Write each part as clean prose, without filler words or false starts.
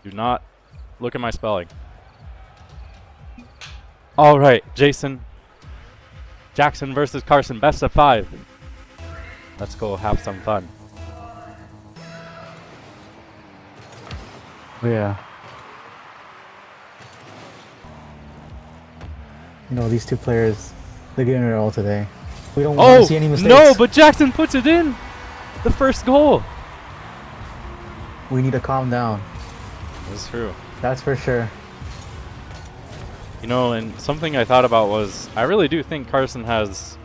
Do not look at my spelling. All right, Jackson versus Carson, best of 5. Let's go have some fun. Yeah. You know, these two players, they're giving it all today. We don't want to see any mistakes. No, but Jackson puts it in. The first goal. We need to calm down. That's true. That's for sure. You know, and something I thought about was I really do think Carson has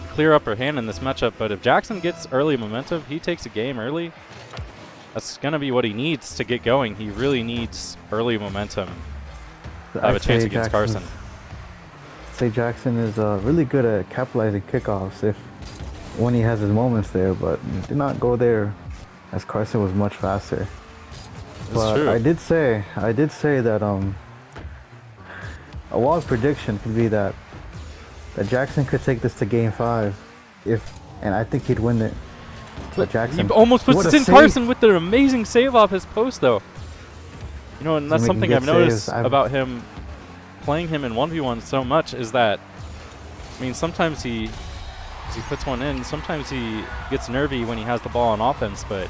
a clear upper hand in this matchup, but if Jackson gets early momentum, he takes a game early, that's going to be what he needs to get going. He really needs early momentum to have a chance against Carson. Say Jackson is really good at capitalizing kickoffs when he has his moments there, but he did not go there as Carson was much faster. But true. I did say that a wild prediction could be that Jackson could take this to game 5 and I think he'd win it. But Jackson he almost puts it in. Carson with an amazing save off his post though. You know, and that's something I've noticed about him playing him in 1v1 so much is that, I mean, sometimes he puts one in, sometimes he gets nervy when he has the ball on offense, but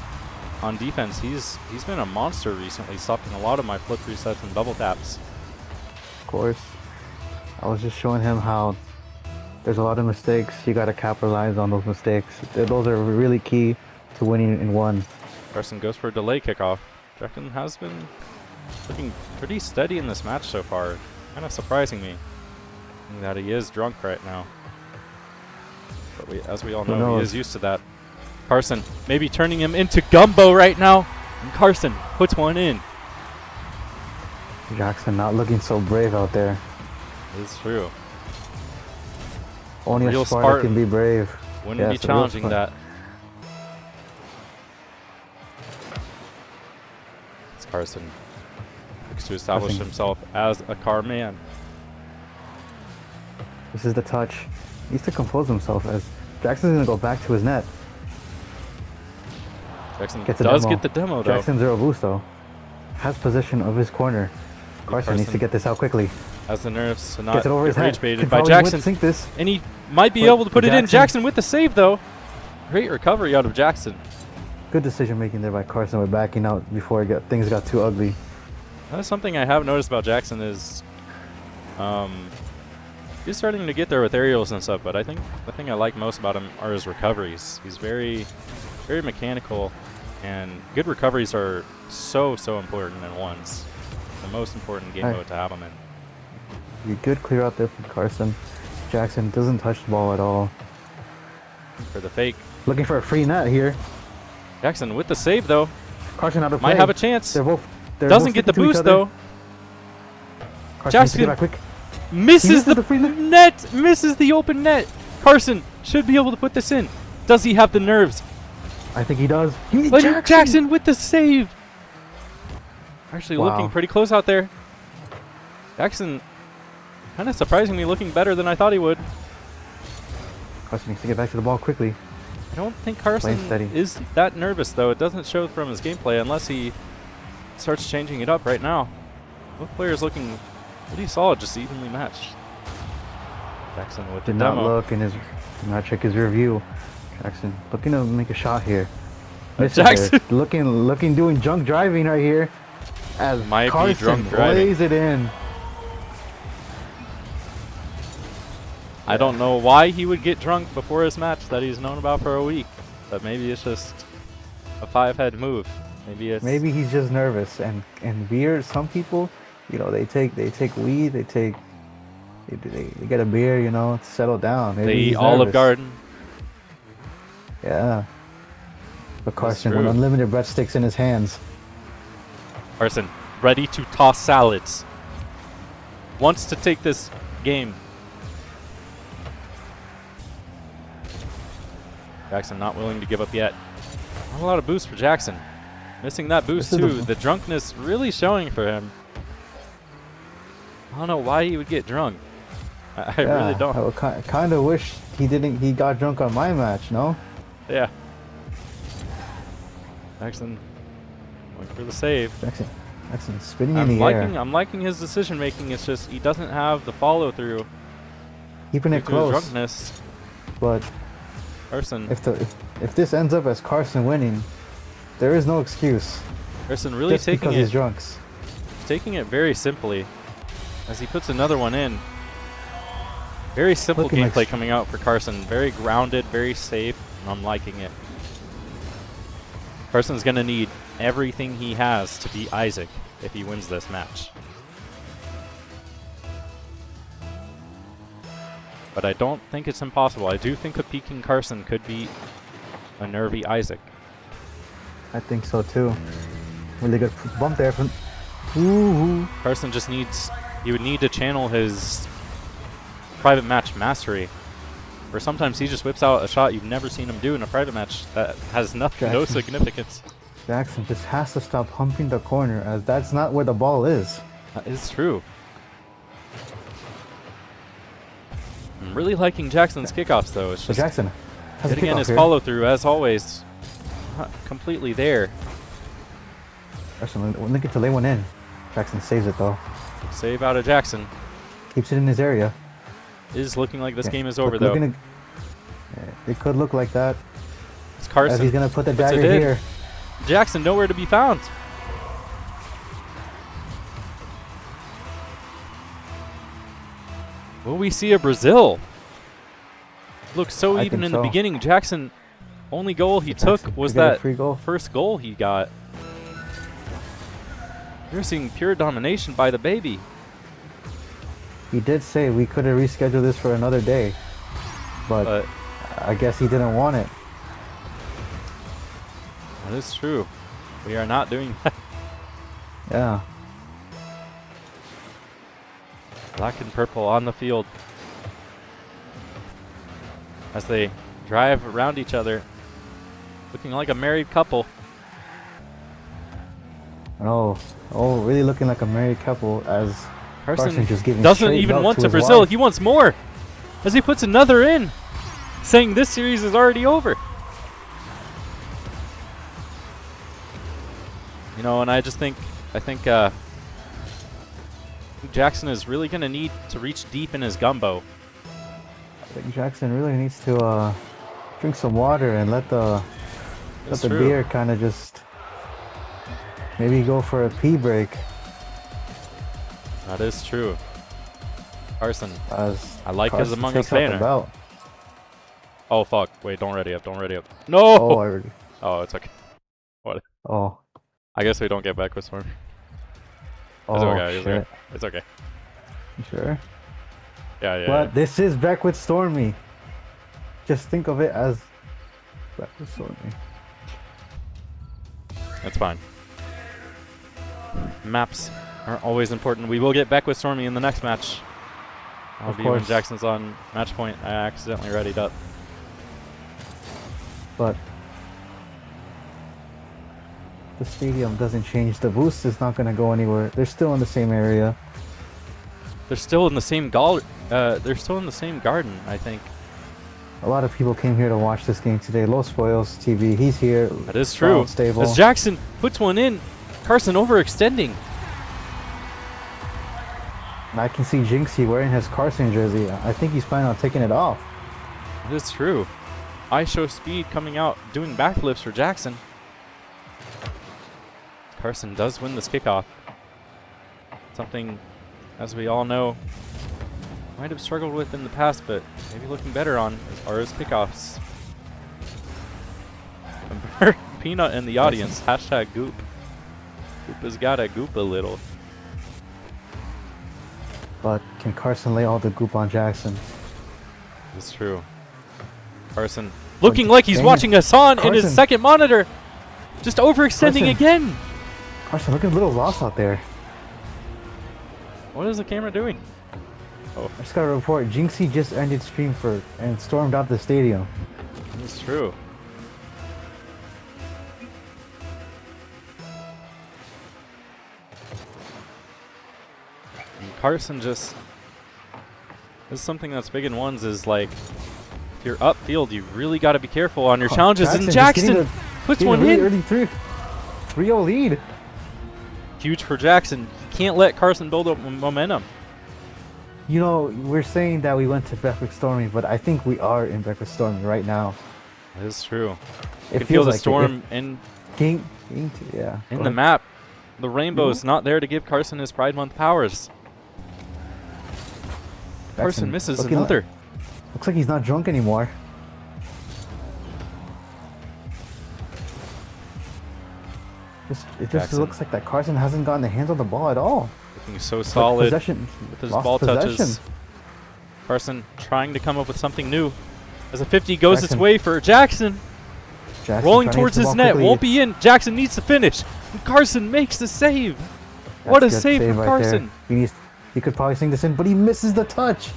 on defense he's been a monster recently, stopping a lot of my flip resets and double taps. Of course. I was just showing him how there's a lot of mistakes. You got to capitalize on those mistakes. Those are really key to winning in one. Carson goes for a delay kickoff. Jackson has been looking pretty steady in this match so far. Kind of surprising me that he is drunk right now. But as we all know, he is used to that. Carson maybe turning him into gumbo right now. And Carson puts one in. Jackson not looking so brave out there. It's true. Only a Spartan can be brave. Wouldn't be challenging that. It's Carson. Looks to establish himself as a car man. This is the touch. He needs to compose himself as Jackson's going to go back to his net. Jackson does get the demo though. Jackson zero boost though. Has possession of his corner. Carson needs to get this out quickly. Has the nerves to not get rage baited by Jackson. Sink this. And he might be able to put it in. Jackson with the save though. Great recovery out of Jackson. Good decision making there by Carson with backing out before things got too ugly. That's something I have noticed about Jackson is he's starting to get there with aerials and stuff, but I think the thing I like most about him are his recoveries. He's very, very mechanical, and good recoveries are so important in ones. The most important game mode to have him in. Good clear out there from Carson. Jackson doesn't touch the ball at all. For the fake. Looking for a free net here. Jackson with the save though. Carson out of play. Might have a chance. They're doesn't get the boost though. Jackson misses the net, misses the open net. Carson should be able to put this in. Does he have the nerves? I think he does. Jackson with the save. Actually looking pretty close out there. Jackson kind of surprisingly looking better than I thought he would. Carson needs to get back to the ball quickly. I don't think Carson is that nervous though. It doesn't show from his gameplay unless he starts changing it up right now. Both players looking pretty solid, just evenly matched. Jackson with the demo. Did not look in his, did not check his review. Jackson looking to make a shot here. Jackson doing drunk driving right here. As might Carson be drunk driving. Plays it in. I don't know why he would get drunk before his match that he's known about for a week, but maybe it's just a 5-head move. Maybe he's just nervous, and beer. Some people, you know, they take weed, they get a beer, you know, to settle down. Maybe they eat Olive Garden. Yeah. But Carson with unlimited breadsticks in his hands. Carson ready to toss salads. Wants to take this game. Jackson not willing to give up yet. Not a lot of boost for Jackson. Missing that boost too. The drunkenness really showing for him. I don't know why he would get drunk. I really don't. I kind of wish he got drunk on my match, no? Yeah. Jackson going for the save. Jackson Jackson spinning in the air. I'm liking his decision making. It's just he doesn't have the follow through. Keeping it close. Drunkenness. But Carson. If this ends up as Carson winning, there is no excuse. Carson really just taking because it. He's drunks. Taking it very simply, as he puts another one in. Very simple Looking gameplay like coming out for Carson. Very grounded, very safe, and I'm liking it. Carson's gonna need everything he has to beat Isaac if he wins this match. But I don't think it's impossible. I do think a peaking Carson could beat a nervy Isaac. I think so too. Really good bump there from. Ooh. Carson just needs. He would need to channel his private match mastery. Or sometimes he just whips out a shot you've never seen him do in a private match that has no significance. Jackson just has to stop humping the corner, as that's not where the ball is. That is true. I'm really liking Jackson's kickoffs, though. It's just Jackson has getting in his follow through, as always. Not completely there. Carson looking to lay one in. Jackson saves it though. Save out of Jackson. Keeps it in his area. Is looking like this game is over, though. It could look like that. It's Carson. As he's going to put the dagger here. Jackson nowhere to be found. Will we see a Brazil? Looks so even in the beginning. Jackson, only goal he took was that first goal he got. You're seeing pure domination by the baby. He did say we could have rescheduled this for another day, but I guess he didn't want it. That is true. We are not doing that. Yeah. Black and purple on the field as they drive around each other, looking like a married couple. Oh, really looking like a married couple as Carson just giving doesn't even want to Brazil. He wants more as he puts another in, saying this series is already over. You know, and I think Jackson is really going to need to reach deep in his gumbo. I think Jackson really needs to drink some water and let the beer kind of just maybe go for a pee break. That is true. Carson, I like Carson his Among Us banner. Oh fuck! Wait, don't ready up. Don't ready up. No. Oh, I already. Oh, it's okay. What? Oh. I guess we don't get back with Storm. It's okay. It's okay. It's okay. You sure? Yeah. But this is back with Stormy. Just think of it as back with Stormy. That's fine. Maps are always important. We will get back with Stormy in the next match. I'll be when Jackson's on match point. I accidentally readied up. But the stadium doesn't change. The boost is not going to go anywhere. They're still in the same area. They're still in the same they're still in the same garden, I think. A lot of people came here to watch this game today. Low Spoils TV. He's here. That is true. Stable. As Jackson puts one in, Carson overextending. And I can see Jinxie wearing his Carson jersey. I think he's planning on taking it off. That is true. I show speed coming out, doing backflips for Jackson. Carson does win this kickoff. Something, as we all know, might have struggled with in the past, but maybe looking better on as far as kickoffs. Peanut in the audience, hashtag goop. Goop has gotta goop a little. But can Carson lay all the goop on Jackson? It's true. Carson looking like he's watching Hassan in his second monitor. Just overextending again. Carson looking a little lost out there. What is the camera doing? Oh, I just got a report. Jinxie just ended stream and stormed out the stadium. It's true. And Carson just... This is something that's big in ones is like, if you're upfield, you really got to be careful on your challenges. And Jackson puts one in. Early 3-0 lead. Huge for Jackson. He can't let Carson build up momentum. You know, we're saying that we went to Beckwith Stormy, but I think we are in Beckwith Stormy right now. That is true. You can feel the storm in the map. The rainbow's not there to give Carson his Pride Month powers. Carson misses another. Looks like he's not drunk anymore. It just looks like that Carson hasn't gotten the hands on the ball at all. Looking so solid with his ball touches. Carson trying to come up with something new. As a 50 goes its way for Jackson. Rolling towards his net. Won't be in. Jackson needs to finish. And Carson makes the save. What a save from Carson. He could probably sing this in, but he misses the touch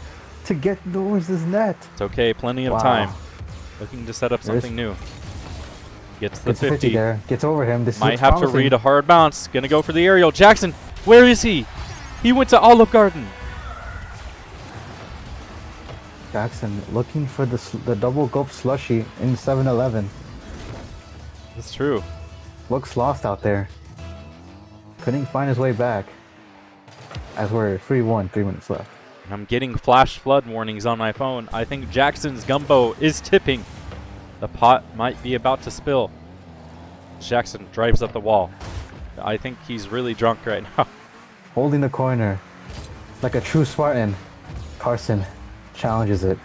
to get towards his net. It's okay. Plenty of time. Looking to set up something new. Gets the 50 there. Gets over him. This might have to read a hard bounce. Gonna go for the aerial. Jackson, where is he? He went to Olive Garden. Jackson looking for the double gulp slushy in 7-Eleven. That's true. Looks lost out there. Couldn't find his way back. As we're 3-1, 3 minutes left. I'm getting flash flood warnings on my phone. I think Jackson's gumbo is tipping. The pot might be about to spill. Jackson drives up the wall. I think he's really drunk right now. Holding the corner. Like a true Spartan. Carson challenges it.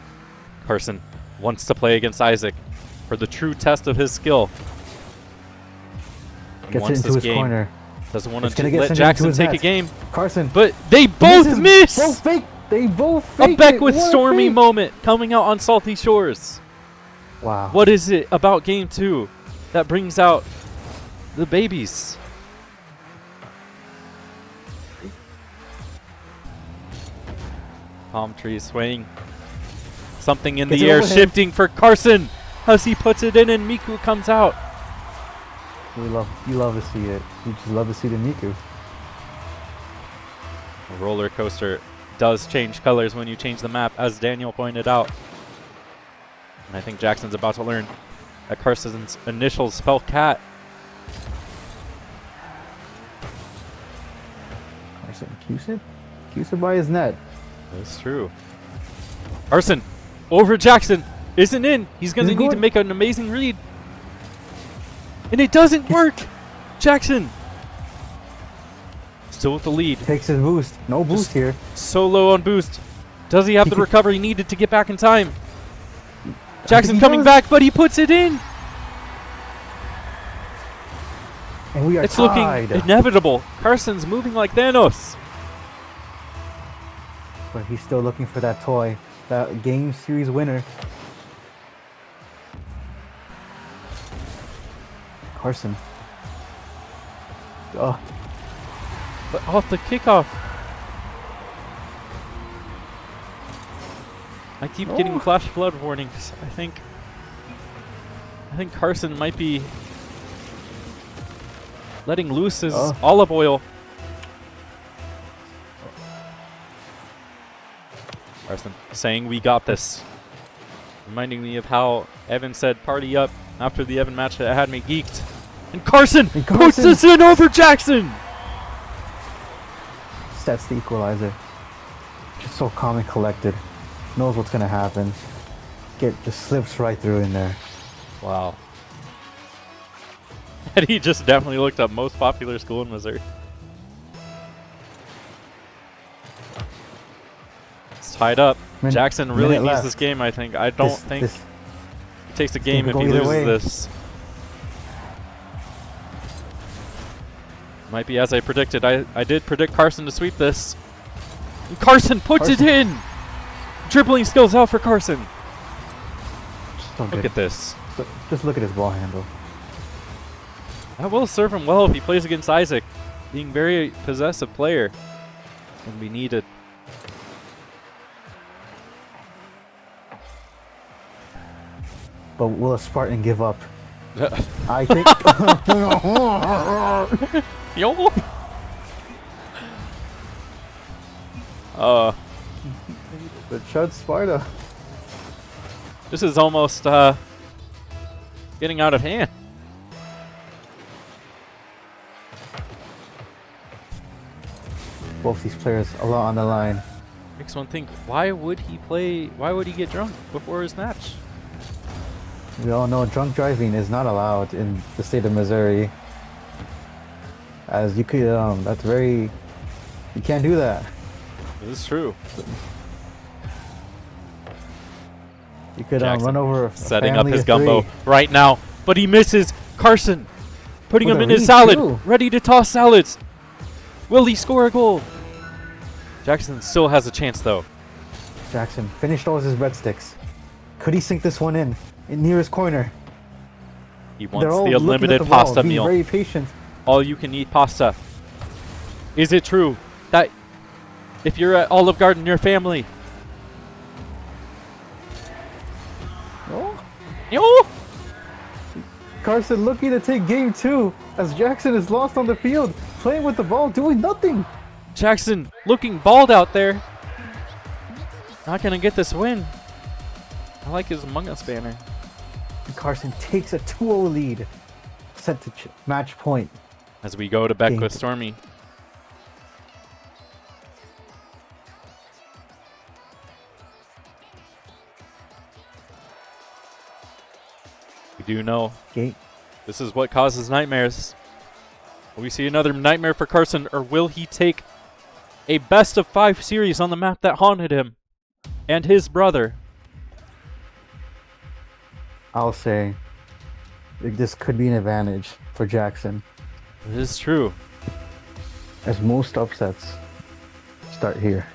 Carson wants to play against Isaac for the true test of his skill. Gets it into his corner. Doesn't want to let Jackson take a game. Carson. But they both miss! They both fake a Beckwith Stormy moment coming out on Salty Shores. Wow. What is it about Game 2 that brings out the babies? Palm tree swaying. Something in the air shifting for Carson as he puts it in and Miku comes out. You love to see it. You just love to see the Miku. A roller coaster does change colors when you change the map, as Daniel pointed out. And I think Jackson's about to learn that Carson's initials spell cat. Carson keeps it by his net. That's true. Carson over Jackson isn't in. He's going to need to make an amazing read. And it doesn't work. Jackson still with the lead. Takes his boost. No boost here. So low on boost. Does he have the recovery needed to get back in time? Jackson coming back, but he puts it in. And we are it's tied. Looking inevitable. Carson's moving like Thanos. But he's still looking for that toy. That game series winner. Carson. But off the kickoff. I keep getting flash flood warnings. I think Carson might be letting loose his olive oil. Carson saying we got this. Reminding me of how Evan said party up after the Evan match that had me geeked. And Carson puts this in over Jackson! That's the equalizer. Just so calm and collected. Knows what's going to happen. Just slips right through in there. Wow. And he just definitely looked up most popular school in Missouri. It's tied up. Jackson really needs this game, I think. I don't think he takes a game if he loses this. Might be as I predicted. I did predict Carson to sweep this. And Carson puts it in! Dribbling skills out for Carson. Look at this. Just look at his ball handle. That will serve him well if he plays against Isaac. Being very possessive player when we need it. But will a Spartan give up? I think. Yo. The Chud Sparta. This is almost getting out of hand. both these players a lot on the line. Makes one think, why would he get drunk before his match? We all know drunk driving is not allowed in the state of Missouri. As you could, you can't do that. This is true. You could run over a setting up family his of gumbo three. right now, but he misses. Carson putting With him a in his read, salad, too. ready to toss salads. Will he score a goal? Jackson still has a chance though. Jackson finished all his breadsticks. Could he sink this one in near his corner? He They're wants all the looking at unlimited the ball, pasta being meal. very patient. All you can eat pasta. Is it true that if you're at Olive Garden, your family? Oh. Yo! Carson looking to take game 2 as Jackson is lost on the field, playing with the ball, doing nothing. Jackson looking bald out there. Not gonna get this win. I like his Among Us banner. And Carson takes a 2-0 lead, set to match point. As we go to Beck Game with two. Stormy. We do know Game. this is what causes nightmares. Will we see another nightmare for Carson, or will he take a best-of-5 series on the map that haunted him and his brother? I'll say this could be an advantage for Jackson, It is true. as most upsets start here.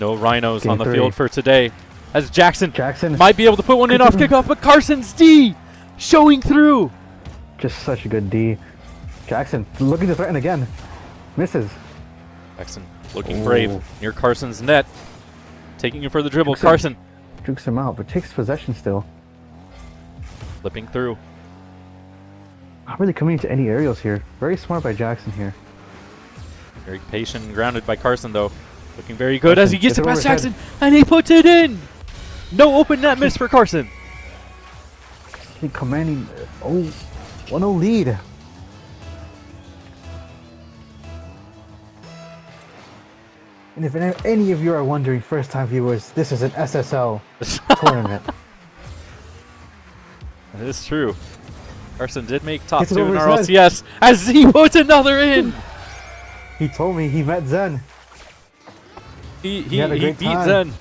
No rhinos Game on the 3. field for today, as Jackson Jackson, might be able to put one in off kickoff, but Carson's D showing through. just such a good D. Jackson looking to threaten again, misses. Jackson looking brave near Carson's net, taking him for the dribble. Jackson. Carson Jukes him out, but takes possession still. flipping through. Not really coming into any aerials here. Very smart by Jackson here. Very patient and grounded by Carson, though. Looking very good as he gets it Carson, past it's Jackson, and he puts it in. No open net miss for Carson. He commanding 1-0 lead. And if any of you are wondering, first-time viewers, this is an SSL tournament. That is true. Carson did make top Gets it 2 in over his RLCS as he puts another in. He told me he met Zen. He had a great beat time. Zen.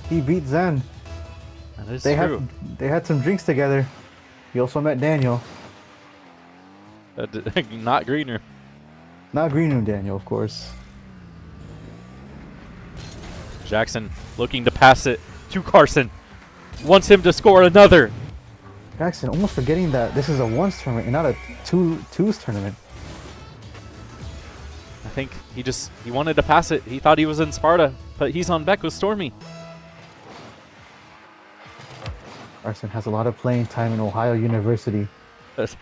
He beat Zen. That is They true. they had some drinks together. He also met Daniel. Not Greener. Not Green Room Daniel, of course. Jackson looking to pass it to Carson. Wants him to score another. Jackson almost forgetting that this is a ones tournament and not a twos tournament. I think he wanted to pass it. He thought he was in Sparta, but he's on Beck with Stormy. Carson has a lot of playing time in Ohio University,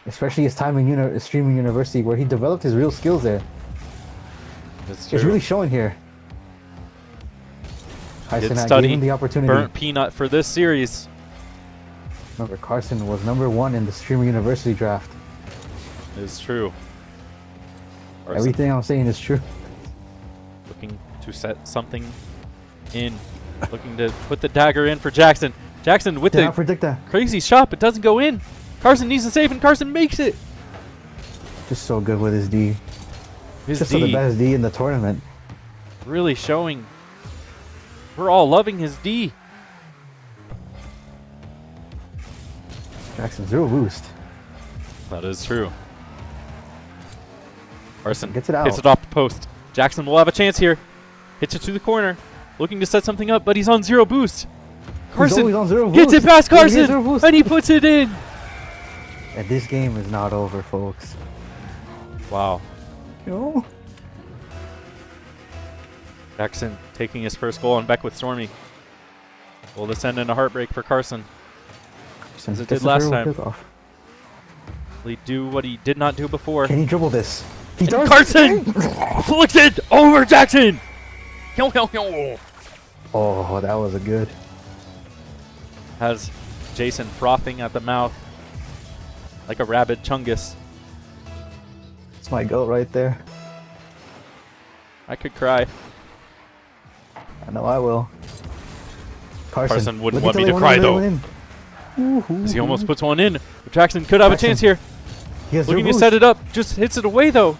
especially his time in Streaming University, where he developed his real skills there. It's true. It's really showing here. Did Carson gave study him the opportunity. burnt peanut for this series. Remember, Carson was #1 in the Streaming University draft. It's true. Carson Everything I'm saying is true. looking to set something in. Looking to put the dagger in for Jackson. Jackson with Did the not predict that. crazy shot, but doesn't go in. Carson needs to save, and Carson makes it. Just so good with his D. His Just D the best D in the tournament. really showing. We're all loving his D. Jackson 0 boost. That is true. Carson Gets it out. hits it off the post. Jackson will have a chance here. Hits it to the corner. Looking to set something up, but he's on 0 boost. Carson He's always on 0 gets boost. it past He gets 0 Carson, boost. and he puts it in. And this game is not over, folks. Wow. No. Jackson taking his first goal on Beck with Stormy. Will this end in a heartbreak for Carson? Carson As it gets did the last fairway time. kickoff. Will he do what he did not do before? Can he dribble this? He And does. Carson flicks it over Jackson. Oh, that was a good. Has Jason frothing at the mouth like a rabid chungus. It's my goat right there. I could cry. I know I will. Carson wouldn't want me to cry, though. As he almost puts one in. Jackson could have a chance here. Looking to set it up. Just hits it away, though.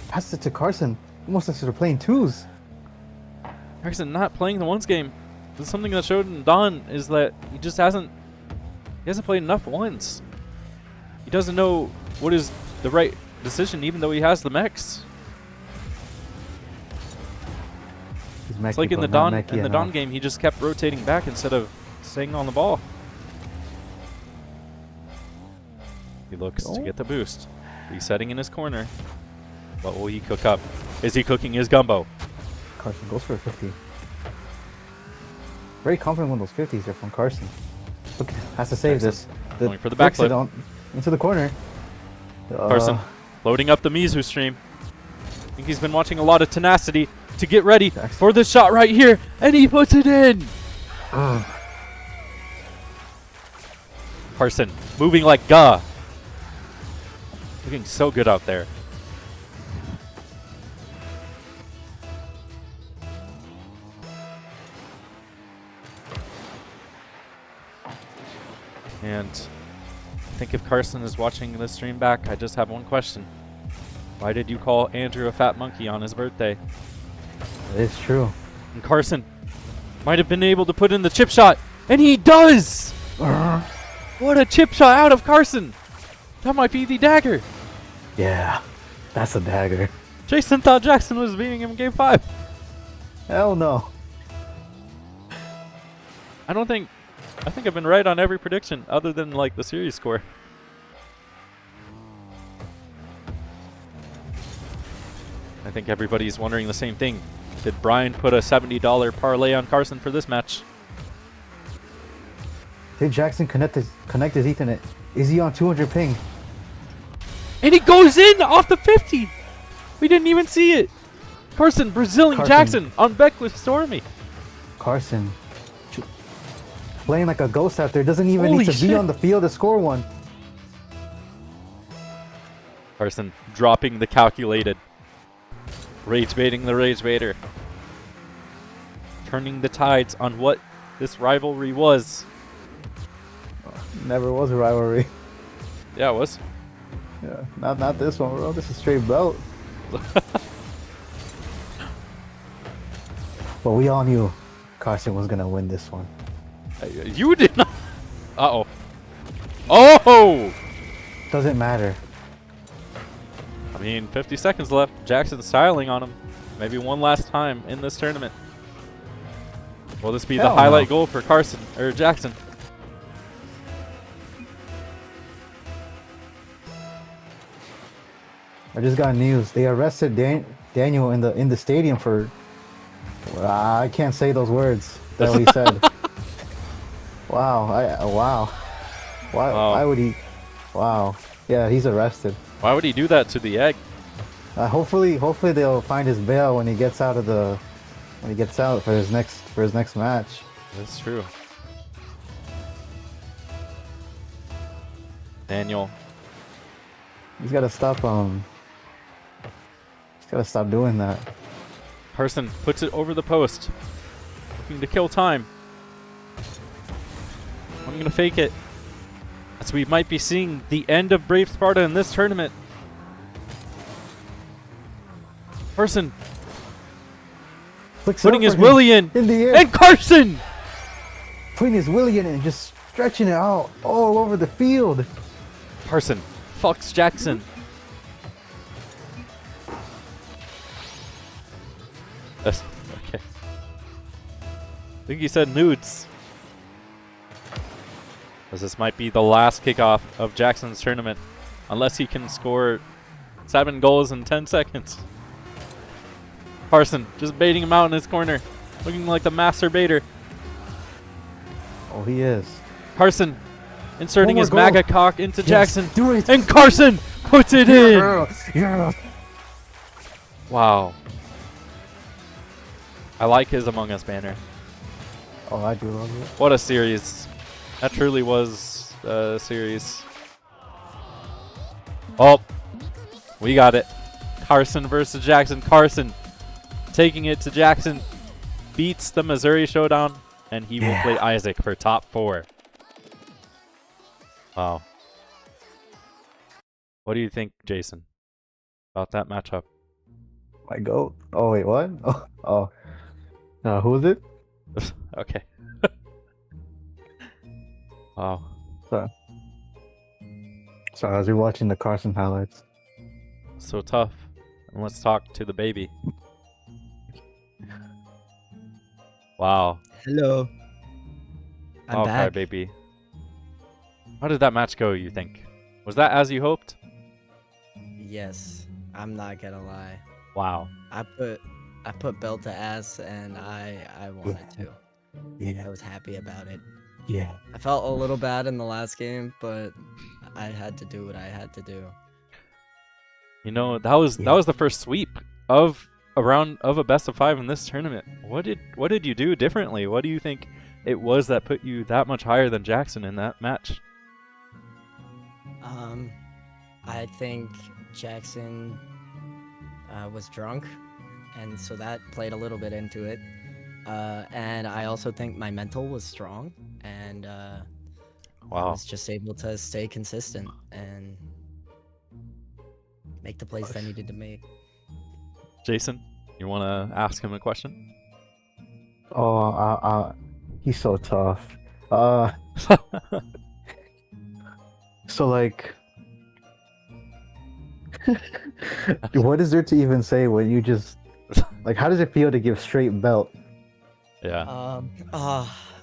Pass it to Carson. Almost like they're playing twos. Carson not playing the ones game. This is something that showed in Dawn is that he just hasn't played enough ones. He doesn't know what is the right decision, even though he has the mechs. It's like in the Dawn game, he just kept rotating back instead of staying on the ball. He looks to get the boost. Resetting in his corner. What will he cook up? Is he cooking his gumbo? Carson goes for a 50. Very confident when those 50s are from Carson. Look, has to save this. Going for the backflip. Into the corner. Carson loading up the Mizu stream. I think he's been watching a lot of Tenacity to get ready for this shot right here, and he puts it in. Carson moving like gah. Looking so good out there. And I think if Carson is watching this stream back, I just have one question. Why did you call Andrew a fat monkey on his birthday? It's true. And Carson might have been able to put in the chip shot, and he does! What a chip shot out of Carson! That might be the dagger. Yeah, that's a dagger. Jason thought Jackson was beating him in Game 5. Hell no. I think I've been right on every prediction other than like the series score. I think everybody's wondering the same thing. Did Brian put a $70 parlay on Carson for this match? Did Jackson connect his Ethernet? Is he on 200 ping? And he goes in off the 50! We didn't even see it! Carson Brazilian Jackson on Beck with Stormy. Carson playing like a ghost out there. Doesn't even need to be on the field to score one. Carson dropping the calculated. Rage baiting the Rage Baiter. Turning the tides on what this rivalry was. Never was a rivalry. Yeah, it was. Yeah, not this one, bro. This is straight belt. But we all knew Carson was gonna win this one. You did not. Uh-oh. Oh! Doesn't matter. I mean, 50 seconds left. Jackson's styling on him. Maybe one last time in this tournament. Will this be the highlight goal for Carson or Jackson? I just got news. They arrested Daniel in the stadium for. I can't say those words that he said. Wow! Wow! Why would he? Wow! Yeah, he's arrested. Why would he do that to the egg? Hopefully they'll find his bail when he gets out for his next match. That's true. Daniel. He's got to stop. He's got to stop doing that. Carson puts it over the post, looking to kill time. I'm gonna fake it. As we might be seeing the end of Brave Sparta in this tournament. Carson putting his willy in the air. And Carson putting his willy in and just stretching it out all over the field. Carson fucks Jackson. Okay. I think he said nudes. As this might be the last kickoff of Jackson's tournament. Unless he can score 7 goals in 10 seconds. Carson just baiting him out in his corner. Looking like the master baiter. Oh, he is. Carson inserting his MAGA cock into Jackson. Do it. And Carson puts it in. Yeah. Wow. I like his Among Us banner. Oh, I do love it. What a series. That truly was a series. Oh, we got it. Carson versus Jackson. Carson taking it to Jackson. Beats the Missouri Showdown, and he will play Isaac for top 4. Wow. What do you think, Jason, about that matchup? My goat. Oh wait, what? Oh. Who is it? Okay. Wow. So I was rewatching the Carson highlights. So tough. And let's talk to the baby. Wow. Hello. I'm back. Baby. How did that match go, you think? Was that as you hoped? Yes, I'm not gonna lie. Wow. I put belt to ass, and I wanted to. Yeah. I was happy about it. Yeah. I felt a little bad in the last game, but I had to do what I had to do. You know, that was the first sweep of a round of a best of 5 in this tournament. What did you do differently? What do you think it was that put you that much higher than Jackson in that match? I think Jackson was drunk, and so that played a little bit into it. And I also think my mental was strong, and I was just able to stay consistent and make the plays I needed to make. Jason, you want to ask him a question? Oh, he's so tough. So like, what is there to even say when you just like? How does it feel to give straight belt? Yeah.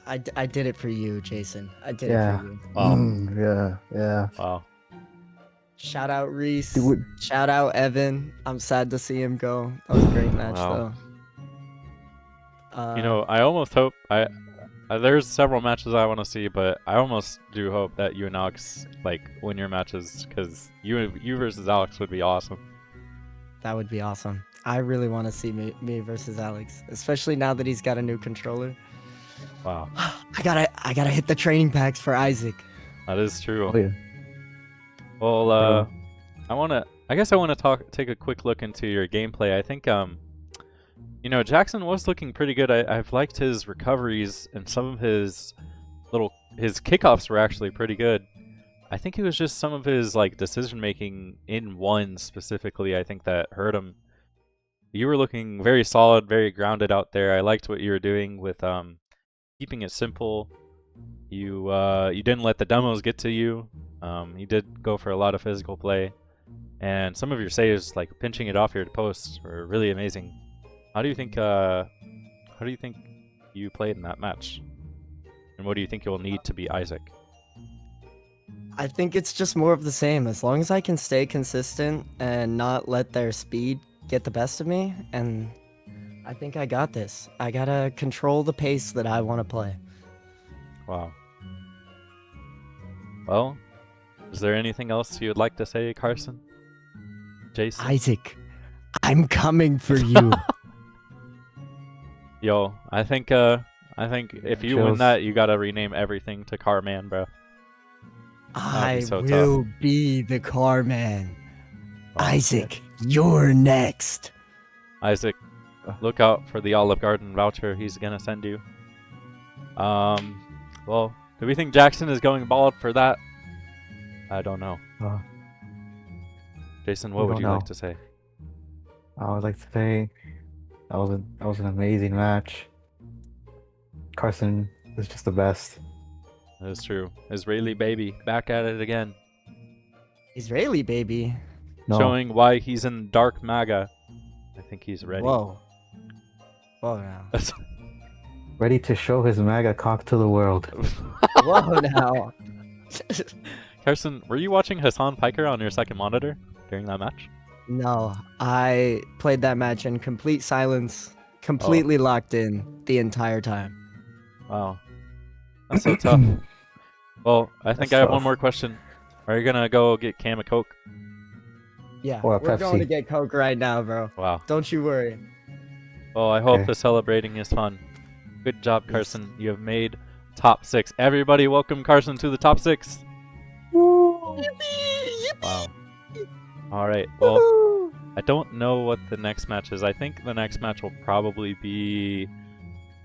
I did it for you, Jason. I did it for you. Wow. Yeah. Wow. Shout out Reese. Shout out Evan. I'm sad to see him go. That was a great match, though. You know, I almost hope there's several matches I want to see, but I almost do hope that you and Alex like win your matches, because you versus Alex would be awesome. That would be awesome. I really want to see me versus Alex, especially now that he's got a new controller. Wow. I gotta hit the training packs for Isaac. That is true. Oh, yeah. Well, I guess I want to take a quick look into your gameplay. I think you know, Jackson was looking pretty good. I've liked his recoveries, and some of his kickoffs were actually pretty good. I think it was just some of his like decision making in one specifically, I think, that hurt him. You were looking very solid, very grounded out there. I liked what you were doing with keeping it simple. You didn't let the demos get to you. You did go for a lot of physical play, and some of your saves, like pinching it off your post, were really amazing. How do you think you played in that match? And what do you think you'll need to beat Isaac? I think it's just more of the same. As long as I can stay consistent and not let their speed get the best of me, and I think I got this. I gotta control the pace that I want to play. Wow. Well, is there anything else you'd like to say, Carson? Jason? Isaac, I'm coming for you. Yo, I think if you win that, you gotta rename everything to Carman, bro. I will be the Carman. Wow. Isaac, you're next. Isaac, look out for the Olive Garden voucher he's gonna send you. Well, do we think Jackson is going bald for that? I don't know. Jason, what would you like to say? I would like to say that was an amazing match. Carson was just the best. That is true. Israeli baby, back at it again. Israeli baby? No. Showing why he's in dark MAGA. I think he's ready. Whoa. Whoa now. Ready to show his MAGA cock to the world. Whoa now. Carson, were you watching Hassan Piker on your second monitor during that match? No, I played that match in complete silence, completely locked in the entire time. Wow. That's so tough. Well, I think I have one more question. Are you gonna go get Cam a Coke? Yeah, or we're going to get Coke right now, bro. Wow. Don't you worry. Well, I hope the celebrating is fun. Good job, Carson. You have made top 6. Everybody welcome Carson to the top 6. Woo! Wow. All right. Well, I don't know what the next match is. I think the next match will probably be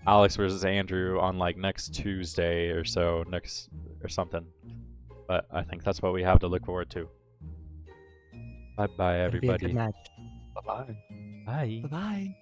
Alex versus Andrew on like next Tuesday or so, or something. But I think that's what we have to look forward to. Bye bye, It'll be a good everybody. match. Bye-bye. Bye. Bye bye.